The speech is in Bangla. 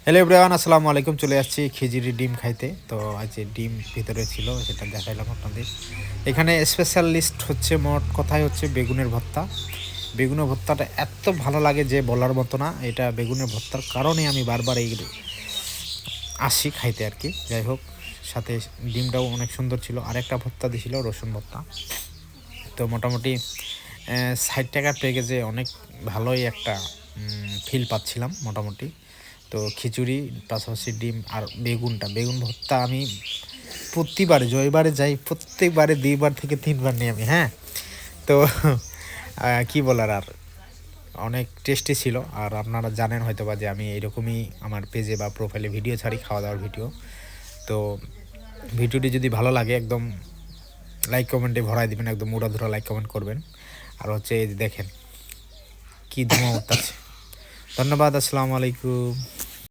হ্যালো এভরিওয়ান, আসসালামু আলাইকুম। চলে আসছি খিচুড়ি ডিম খাইতে। তো আজ যে ডিম ভিতরে ছিল সেটা দেখাইলাম আপনাদের। এখানে স্পেশালিস্ট হচ্ছে মোট কথাই হচ্ছে বেগুনের ভর্তা। বেগুনের ভর্তাটা এত ভালো লাগে যে বলার মতো না। এটা বেগুনের ভর্তার কারণে আমি বারবার এই আসি খাইতে আর কি। যাই হোক, সাথে ডিমটাও অনেক সুন্দর ছিল। আরেকটা ভর্তা দিয়েছিল, রসুন ভর্তা। তো মোটামুটি 60 টাকার প্যাকেজে অনেক ভালোই একটা ফিল পাচ্ছিলাম মোটামুটি। তো খিচুড়ি পাশাপাশি ডিম আর বেগুন ভর্তা আমি প্রতিবারে জয়বারে যাই, প্রত্যেকবারে 2বার থেকে 3বার নিই আমি। হ্যাঁ, তো কি বলার আর, অনেক টেস্টি ছিল। আর আপনারা জানেন হয়তো বা যে আমি এরকমই আমার পেজে বা প্রোফাইলে ভিডিও ছাড়ি, খাওয়া দাওয়ার ভিডিও। তো ভিডিওটি যদি ভালো লাগে একদম লাইক কমেন্টে ভরাই দিবেন, একদম উড়াধুরা লাইক কমেন্ট করবেন। আর হচ্ছে এই যে দেখেন কি ধোঁয়া উঠতেছে। ধন্যবাদ, আসসালামু আলাইকুম।